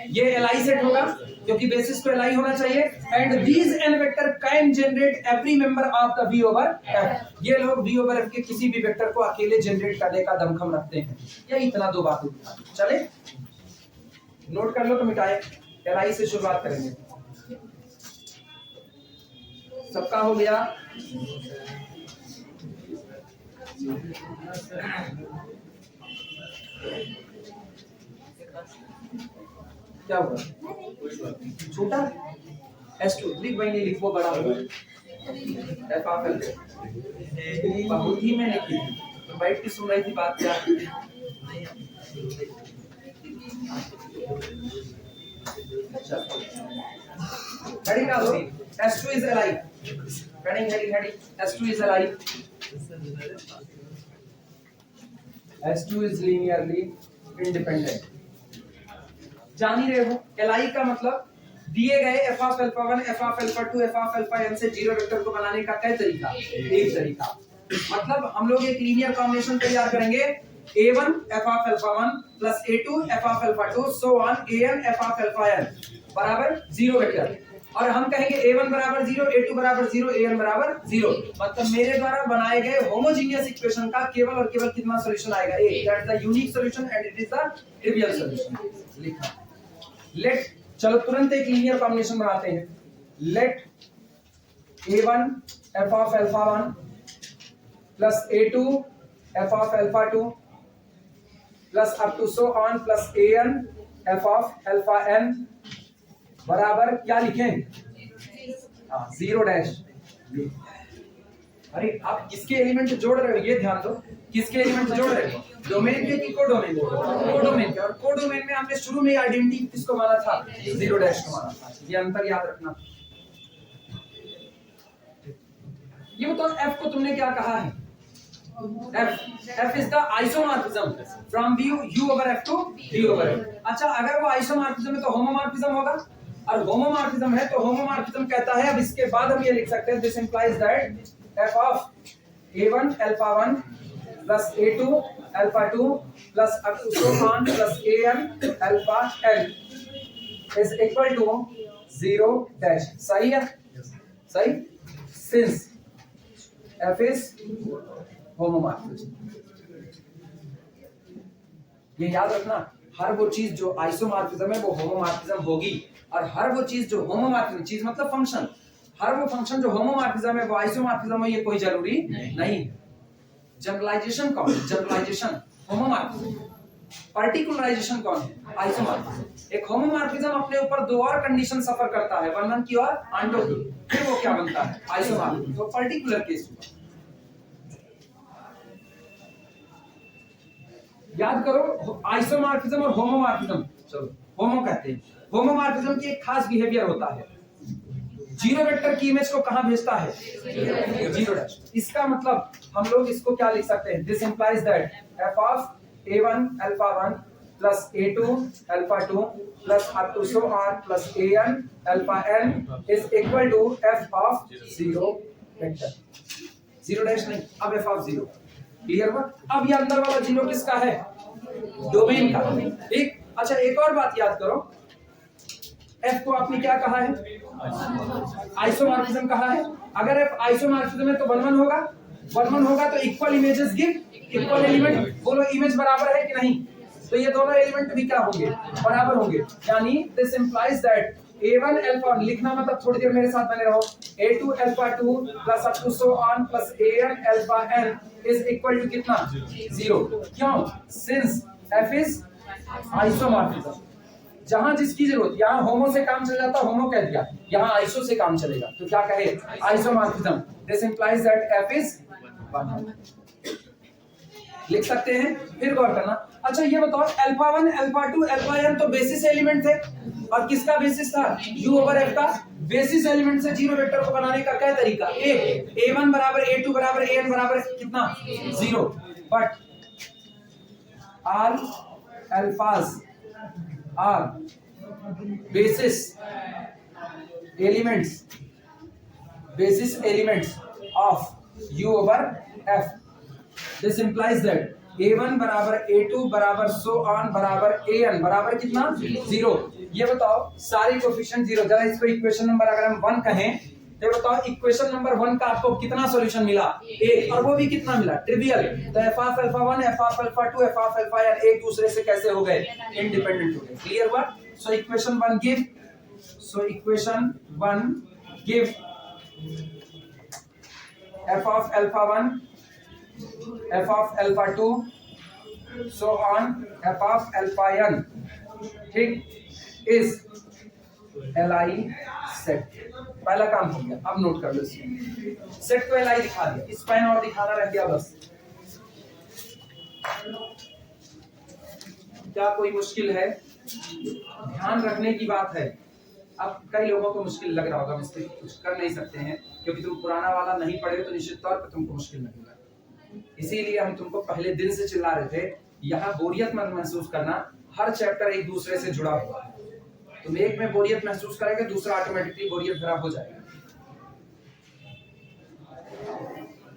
ये li सेट होगा क्योंकि बेसिस पे li होना चाहिए and these n vector can generate every member of the v over f। ये लोग v ओवर f के किसी भी वेक्टर को अकेले जनरेट करने का दमखम रखते हैं। ये इतना दो बातें चले, नोट कर लो तो मिटाए। li से शुरुआत करेंगे, सबका हो गया। क्या हुआ? छोटा S2 लिख भाई, नहीं लिख, वो बड़ा होगा। एफ ऑफ एल बहुत ही मैंने की तो बैठ के सुन रही थी बात क्या? हेडिंग डालो, S2 is alive। Heading S2 is alive। S2 is linearly independent। जान ही रहे हो li का मतलब दिए गए f of alpha 1, f of alpha 2, f of alpha n से जीरो वेक्टर को बनाने का क्या तरीका? एक तरीका। मतलब हम लोग एक लीनियर कॉम्बिनेशन तैयार करेंगे a1 f of alpha 1 plus a2 f of alpha 2 so on an f of alpha n बराबर जीरो वेक्टर। और हम कहेंगे a1 बराबर 0, a2 बराबर 0, an बराबर 0। मतलब मेरे द्वारा बनाए गए होमोजेनियस इक्वेशन का केवल और केवल कितना सॉल्यूशन आएगा? एक। That is the unique solution and it is the trivial solution. लिखा। लेट, चलो तुरंत एक लीनियर कॉम्बिनेशन बनाते हैं। Let a1 f of alpha 1 plus a2 f of alpha 2 plus up to so on plus an f of alpha n बराबर क्या लिखें? Zero dash. अरे आप किसके एलिमेंट जोड़ रहे हो ये ध्यान दो, किसके एलिमेंट जोड़ रहे हो? डोमेन के कि कोडोमेन? कोडोमेन के। और कोडोमेन में हमने शुरू में आइडेंटिटी किसको माना था? जीरो डैश को माना था। ये अंतर याद रखना। ये बताओ f को तुमने क्या कहा है? f is the isomorphism from u over f to v over f। अच्छा, अगर वो आइसोमॉर्फिज्म है तो होमोमॉर्फिज्म होगा, और होमोमॉर्फिज्म है तो होमोमॉर्फिज्म कहता है, अब इसके बाद हम ये लिख सकते हैं, this implies that f of a1 alpha 1 plus a2 alpha 2 plus up to so on plus an alpha n is equal to zero dash. सही है? सही। Since f is homomorphism. ये याद रखना, हर वो चीज जो आइसोमॉर्फिज्म है वो होमोमॉर्फिज्म होगी, और हर वो चीज जो होमोमॉर्फिज्म, चीज मतलब फंक्शन, हर वो फंक्शन जो होमोमॉर्फिज्म है वो आइसोमॉर्फिज्म है, ये कोई जरूरी नहीं। जनरलाइजेशन कौन है? Generalisation homomorphism. पार्टिकुलराइजेशन कौन है? आइसोमॉर्फिज्म। एक होमोमॉर्फिज्म अपने ऊपर दो और कंडीशन सफर करता है, वर्णन की और आंटो की, फिर वो क्या बनता है? आइसोमॉर्फिज्म। तो पर्टिकुलर केस हुआ। याद करो, आइसोमॉर्फिज्म और होमोमॉर्फिज्म, चलो होमो कहते हैं। होमोमॉर्फिज्म की एक खास बिहेवियर होता है, जीरो वेक्टर की इमेज को कहां भेजता है? Zero dash. इसका मतलब हम लोग इसको क्या लिख सकते हैं? This implies that f of a1 alpha 1 plus a2 alpha 2 plus up to so on plus an alpha n is equal to f of zero vector. Zero dash नहीं, अब f ऑफ जीरो। क्लियर हुआ? अब ये अंदर वाला zero किसका है? Domain का। ठीक। अच्छा, एक और बात याद करो, f को आपने क्या कहा है? आइसोमॉर्फिज्म कहा है। अगर f आइसोमॉर्फिज्म है तो 1 1 होगा, 1 1 होगा तो equal images give equal element. बोलो इमेज बराबर है कि नहीं? तो ये दोनों एलिमेंट भी क्या होंगे? बराबर होंगे। यानी this implies that a1 alpha, लिखना मतलब थोड़ी देर मेरे साथ बने रहो, a2 alpha 2 plus up to so on plus an alpha n is equal to कितना? जीरो। क्यों? Since f is isomorphism. जहां जिसकी जरूरत, यहाँ होमो से काम चल जाता, होमो कह दिया, यहाँ आइसो से काम चलेगा, तो क्या कहे? Isomorphism. This implies that f is लिख सकते हैं। फिर गौर करना। अच्छा ये बताओ, अल्फा 1 अल्फा 2 अल्फा n तो बेसिस एलिमेंट थे, और किसका बेसिस था? u ओवर f का। बेसिस एलिमेंट से जीरो वेक्टर को बनाने का क्या तरीका? a1 बराबर a2 बराबर an बराबर कितना? 0। But all alphas are basis elements of u over f. This implies that a1 बराबर a2 बराबर so on बराबर an बराबर कितना? 0। ये बताओ सारी कोफिशिएंट 0। जरा इसको इक्वेशन नंबर अगर हम 1 कहें तो ये बताओ इक्वेशन नंबर 1 का आपको कितना सॉल्यूशन मिला? 1। और वो भी कितना मिला? ट्रिवियल। तो f of alpha 1 f of alpha 2 f of alpha n एक दूसरे से कैसे हो गए? इंडिपेंडेंट हो गए। क्लियर हुआ? So equation 1 give f of alpha 1 f of alpha 2 so on f of alpha n, ठीक, is li set। पहला काम हो गया। अब नोट कर लो इसको। सेट को li दिखा दिया, स्पैन और दिखाना रह गया बस। क्या कोई मुश्किल है? ध्यान रखने की बात है। अब कई लोगों को मुश्किल लग रहा होगा, मिस्टेक कुछ कर नहीं सकते हैं क्योंकि तुम पुराना वाला नहीं पढ़े तो निश्चित तौर पर तुमको मुश्किल लगेगा। इसीलिए हम तुमको पहले दिन से चिल्ला रहे थे, यहाँ बोरियत मत महसूस करना। हर चैप्टर एक दूसरे से जुड़ा हुआ है। तुम एक में बोरियत महसूस करेंगे, दूसरा ऑटोमेटिकली बोरियत भरा हो जाएगा।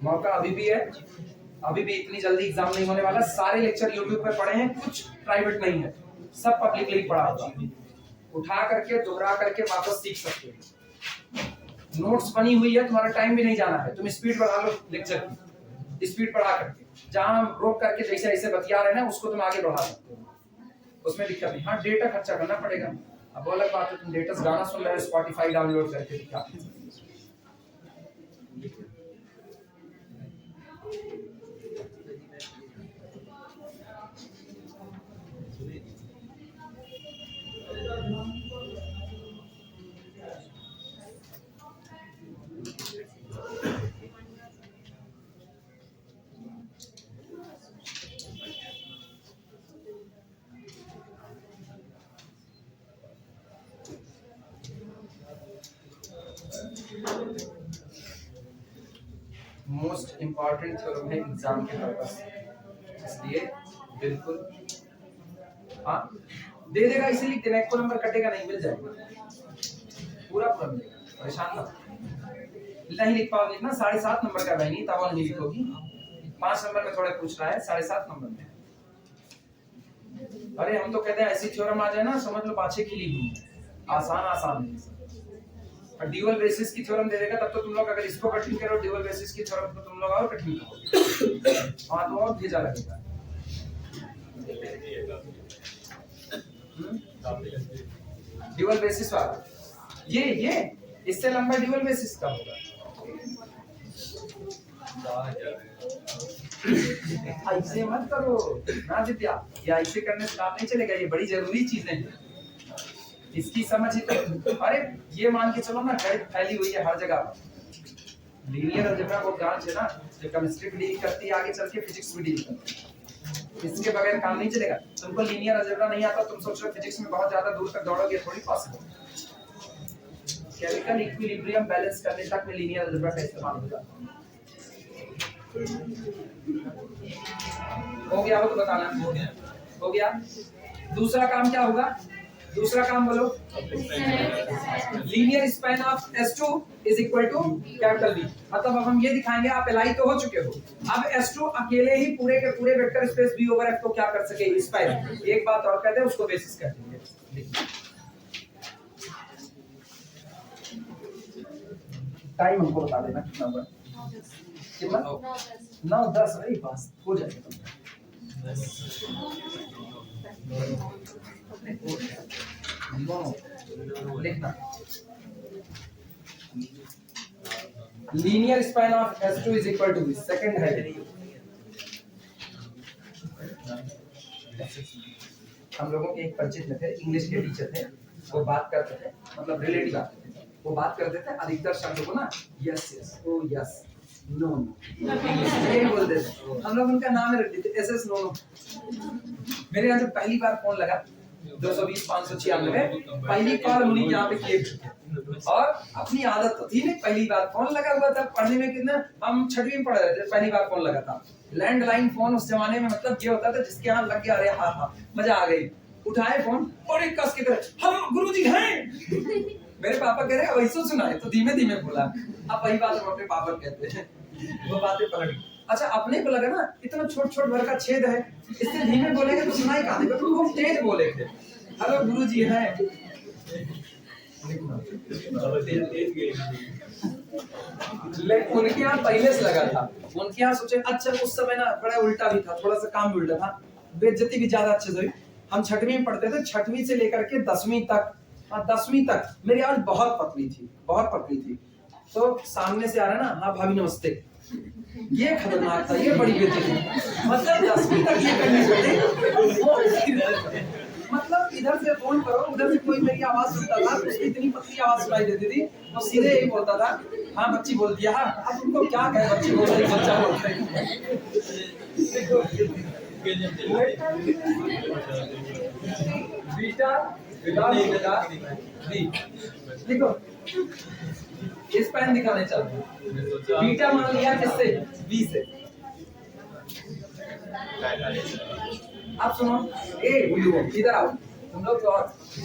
मौका अभी भी है, अभी भी इतनी जल्दी एग्जाम नहीं होने वाला। सारे लेक्चर यूट्यूब पे पढ़े हैं, कुछ प्राइवेट नहीं है, सब पब्लिकली पढ़ा हुआ। उठा करके दोहरा करके वापस सीख सकते हो। नोट्स बनी हुई है, तुम्हारा टाइम भी नहीं जाना है। तुम स्पीड बढ़ा लो लेक्चर की, स्पीड बढ़ा करके जहां रोक करके जैसे ऐसे बतिया रहे हैं उसको तुम आगे बढ़ा सकते हो, उसमें दिक्कत नहीं। हाँ डेटा खर्चा करना पड़ेगा। अब वो अलग बात है, तुम डेटा गाना सुन रहे हो स्पॉटिफाई डाउनलोड करके, क्या मोस्ट इंपॉर्टेंट थ्योरम है एग्जाम के पर्पस, इसलिए बिल्कुल हाँ दे देगा। इसे लिख देना, एक को नंबर कटेगा नहीं, मिल जाएगा पूरा पूरा मिलेगा, परेशान मत। नहीं लिख पाओगे ना, 7.5 नंबर का नहीं, तब नहीं लिखोगी। 5 नंबर में थोड़ा पूछ रहा है, 7.5 नंबर में। अरे हम तो कहते हैं ऐसी थ्योरम आ जाए ना, समझ लो पाछे खिली हुई है। आसान है। और ड्यूअल बेसिस की थ्योरम दे देगा, तब तो तुम लोग अगर इसको कठिन करो ड्यूअल बेसिस की थ्योरम, तो तुम लोग और कठिन करोगे। हाँ तो और भेजा लगेगा। ड्यूअल बेसिस वाला ये इससे लंबा ड्यूअल बेसिस का होगा। ऐसे मत करो ना दिव्या, या ऐसे करने से काम नहीं चलेगा। ये बड़ी जरूरी चीजें हैं, इसकी समझ ही तो। अरे ये मान के चलो ना, गणित फैली हुई है हर जगह। लीनियर अलजेब्रा वो ब्रांच है ना जो केमिस्ट्री भी डील करती है, आगे चल के फिजिक्स भी डील करती है। इसके बगैर काम नहीं चलेगा। तुमको लीनियर अलजेब्रा नहीं आता, तुम सोच रहे हो फिजिक्स में बहुत ज्यादा दूर तक दौड़ोगे, थोड़ी पॉसिबल। केमिकल इक्विलिब्रियम बैलेंस करने तक में लीनियर अलजेब्रा का इस्तेमाल हो जाता है। हो गया हो तो बताना। हो गया। दूसरा काम क्या होगा? दूसरा काम बोलो। Linear span of S2 is equal to capital V। मतलब अब हम ये दिखाएंगे, आप एलआई तो हो चुके हो, अब S2 अकेले ही पूरे के पूरे vector space V over F को क्या कर सके? स्पैन। एक बात और कहते हैं, उसको बेसिस कहते हैं। टाइम हमको बता देना कितना हुआ? कितना? 9-10। अरे बस हो जाएगा। लिखना linear span of S2 is equal to V। Second है, हम लोगों के एक परिचित में थे, इंग्लिश के टीचर थे। वो बात करते थे, मतलब रिलेटिव आते थे, वो बात करते थे अधिकतर शब्दों को ना yes yes, oh yes, no no यही बोलते थे हम लोग, उनका नाम रख देते एस एस नो नो। मेरे यहाँ जब पहली बार फोन लगा 220 596 पहली कॉल उन्हीं यहाँ पे किए, और अपनी आदत तो थी नहीं, पहली बार फोन लगा हुआ था, पढ़ने में कितना हम 6वीं में पढ़ रहे थे, पहली बार फोन लगा था। लैंडलाइन फोन उस जमाने में मतलब ये होता था जिसके यहाँ लग गया, अरे हाँ हाँ मजा आ गई, उठाए फोन और एक कस की तरह हेलो गुरुजी हैं। मेरे पापा कह रहे वैसे सुना है, तो धीमे धीमे बोला। अब वही बात हम अपने पापा कहते हैं, वो बातें पलट गई। अच्छा अपने को लगा ना इतना छोट छोट भर का छेद है, इससे धीमे बोलेंगे तो सुनाई कहाँ देगा, तो हम तेज बोले थे हेलो गुरुजी हैं। लेकिन उनके यहाँ पहले से लगा था, उनके यहाँ सोचे अच्छा उस समय ना बड़ा उल्टा भी था, थोड़ा सा काम भी उल्टा था, बेइज्जती भी ज्यादा अच्छे से हुई। हम 6वीं में पढ़ते थे, 6वीं से लेकर के 10वीं तक, 10वीं तक मेरी आवाज बहुत पतली थी, बहुत पतली थी। तो सामने से आ रहा ना, हाँ भाभी नमस्ते, ये खतरनाक था, ये बड़ी बेइज्जती थी। मतलब 10वीं तक ये करनी पड़ी। मतलब इधर से फोन करो, उधर से कोई मेरी आवाज सुनता था, उसकी इतनी पतली आवाज सुनाई देती थी, और सीधे यही बोलता था हाँ बच्ची बोल दिया, हाँ अब तुमको क्या कहे, बच्ची बोल रही, बच्चा बोल रही। बीटा देखो इस पेन दिखाने चाहते हैं, बीटा मान लिया किससे, बी से। आप सुनो इधर आओ तुम लोग, तो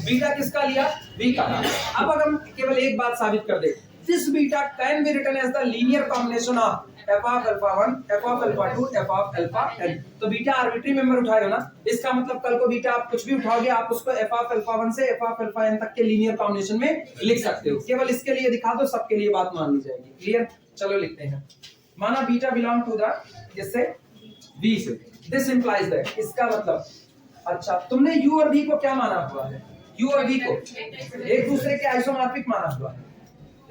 बीटा किसका लिया, बी का। अब अगर हम केवल एक बात साबित कर दे, this beta can be written as the linear combination of f of alpha 1 f of alpha 2 f of alpha n। तो बीटा आर्बिट्री मेंबर उठाए हो ना, इसका मतलब कल को बीटा आप कुछ भी उठाओगे, आप उसको f of alpha 1 से f of alpha n तक के लीनियर कॉम्बिनेशन में लिख सकते हो। केवल इसके लिए दिखा दो, सबके लिए बात मान ली जाएगी। क्लियर, चलो लिखते हैं। माना बीटा बिलोंग टू द किससे, बी से। दिस इंप्लाइज दैट, इसका मतलब अच्छा तुमने u और v को क्या माना हुआ है, u और v को एक दूसरे के आइसोमॉर्फिक माना हुआ है।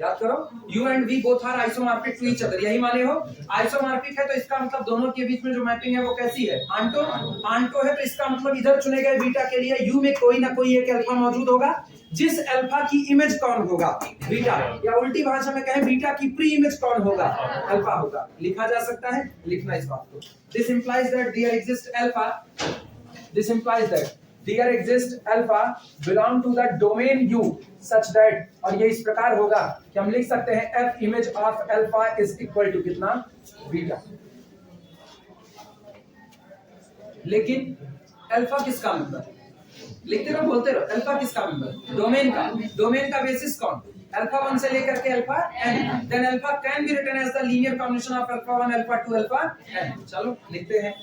याद करो u and v both are isomorphic to each other, यही माने हो। आइसोमॉर्फिक है तो इसका मतलब दोनों के बीच में जो मैपिंग है वो कैसी है, आंटो। आंटो है तो इसका मतलब इधर चुने गए बीटा के लिए u में कोई ना कोई एक अल्फा मौजूद होगा, जिस अल्फा की इमेज कौन होगा, बीटा, या उल्टी भाषा में कहें बीटा की प्री इमेज कौन होगा, अल्फा होगा। लिखा जा सकता है, लिखना इस बात को। This implies that there exist alpha, this implies that there exists alpha belong to the domain U such that, और ये इस प्रकार होगा कि हम लिख सकते हैं f image of alpha is equal to कितना, बीटा। लेकिन अल्फा किसका मेंबर, लिखते रहो बोलते रहो, अल्फा किसका मेंबर, डोमेन का। डोमेन का बेसिस कौन, अल्फा 1 से लेकर के alpha n। Then alpha can be written as the linear combination of alpha 1 alpha 2 alpha n। चलो लिखते हैं,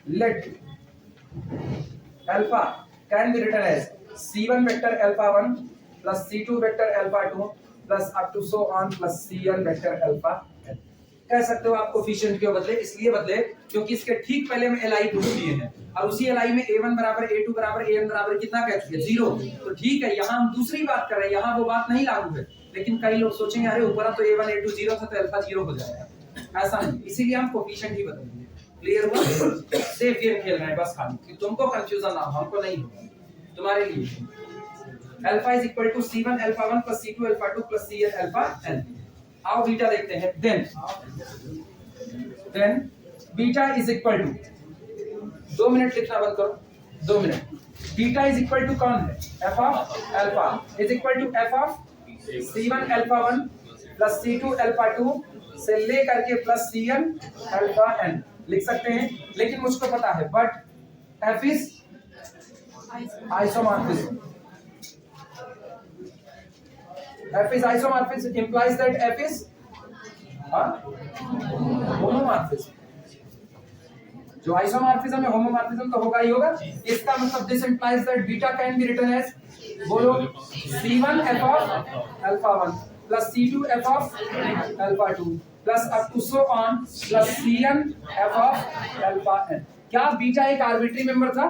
let alpha can be written as c1 vector alpha 1 plus c2 vector alpha 2 plus up to so on plus cn vector alpha n। कह सकते हो आप coefficient क्यों बदले, इसलिए बदले क्योंकि इसके ठीक पहले में li प्रूव किए हैं, और उसी li में a1 बराबर a2 बराबर an बराबर कितना कह चुके, 0। तो ठीक है, यहाँ हम दूसरी बात कर रहे हैं, यहाँ वो बात नहीं लागू है। लेकिन कई लोग सोचेंगे अरे ऊपर तो a1 a2 0 था तो अल्फा 0 हो जाएगा, ऐसा नहीं, इसीलिए हम कोफिशिएंट ही बदलेंगे। क्लियर हुआ, सेफ गेम खेल रहे हैं बस खाली, कि तुमको कंफ्यूजन ना हो, हमको नहीं हो, तुम्हारे लिए। Alpha is equal to c1 alpha 1 plus c2 alpha 2 plus cn alpha n। आओ बीटा देखते हैं। Then beta is equal to, 2 minute लिखना बंद करो, 2 minute. Beta is equal to कौन है, f of alpha is equal to f of c1 alpha 1 plus c2 alpha 2 से लेकर के प्लस cn अल्फा n लिख सकते हैं। लेकिन मुझको पता है but f is isomorphism, f is isomorphism implies that f is homomorphism। जो आइसोमॉर्फिज्म है होमोमॉर्फिज्म तो होगा ही होगा। इसका मतलब this implies that beta can be written as, बोलो c1 f of alpha 1 plus c2 f of alpha 2 plus up to so on plus cn f of alpha n। क्या beta एक arbitrary member था?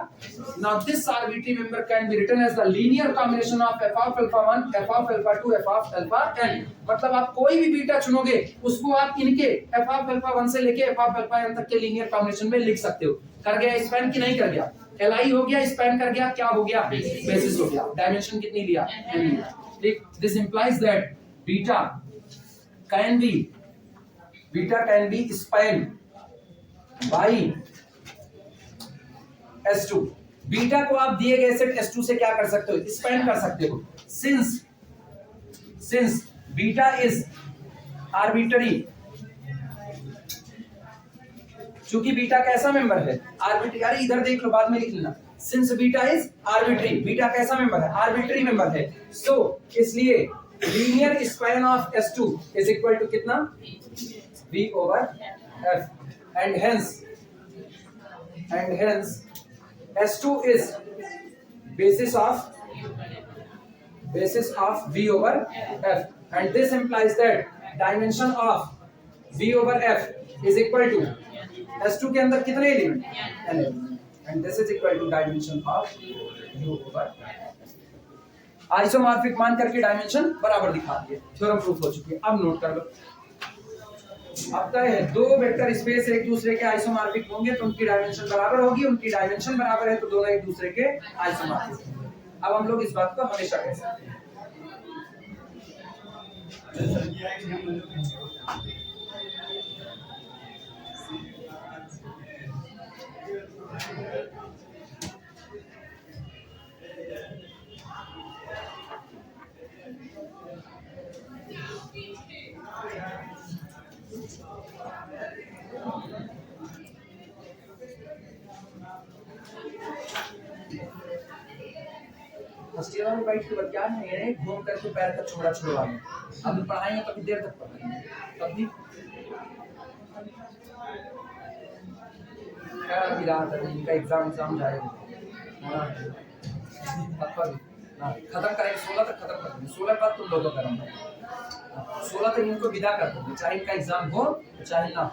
Now this arbitrary member can be written as the linear combination of f of alpha 1 f of alpha 2 f of alpha n। मतलब आप कोई भी beta चुनोगे उसको आप इनके f ऑफ अल्फा 1 से लेके f ऑफ अल्फा n तक के लीनियर कॉम्बिनेशन में लिख सकते हो। कर गया स्पैन की नहीं कर गया, li हो गया, स्पैन कर गया, क्या हो गया, बेसिस हो गया। डायमेंशन कितनी लिया, n लिया। ठीक, this implies that beta can be spend by S2। Beta को आप दिए गए सेट S2 से क्या कर सकते हो, स्पेंड कर सकते हो। सिंस बीटा इज आर्बिट्ररी, चूंकि बीटा कैसा मेंबर है, आर्बिट्ररी। अरे इधर देख लो, बाद में लिख लेना। Since beta is arbitrary, beta कैसा मेंबर है, आर्बिट्ररी मेंबर है। सो इसलिए linear span of S2 is equal to कितना, V/F, and hence S2 is basis of V/F, and this implies that dimension of V/F is equal to S2 के अंदर कितने element, n element, and this is equal to dimension of U/F। Isomorphic मान करके dimension बराबर दिखा दिए, theorem proof हो चुकी है। अब नोट कर लो, अब तय है दो वेक्टर स्पेस एक दूसरे के आइसोमॉर्फिक होंगे तो उनकी डायमेंशन बराबर होगी, उनकी डायमेंशन बराबर है तो दोनों एक दूसरे के आइसोमॉर्फिक होंगे। अब हम लोग इस बात को हमेशा कह सकते हैं। फर्स्ट ईयर में बैठ के क्या है, घूम करके पैर का छोड़ा छुड़वा लो। अभी पढ़ाएंगे तो देर तक पढ़ाएंगे, तब भी क्या अभी रात है, इनका एग्जाम जाएगा, खत्म करेंगे 16 तक, खत्म कर देंगे 16 बाद तुम लोगों का करेंगे, 16 तक इनको विदा कर देंगे, चाहे इनका एग्जाम हो चाहे ना।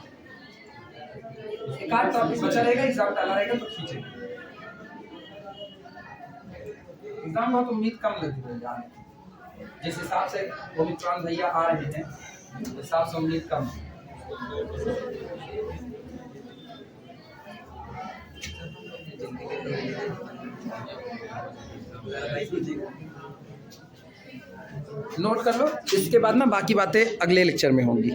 एक आध टॉपिक बचा रहेगा, एग्जाम डाला रहेगा तो खींचेंगे। एग्जाम बहुत उम्मीद कम लगी है यार, जिस हिसाब से ओमिक्रॉन भैया आ रहे हैं उस हिसाब से उम्मीद कम है। नोट कर लो, इसके बाद ना बाकी बातें अगले लेक्चर में होंगी।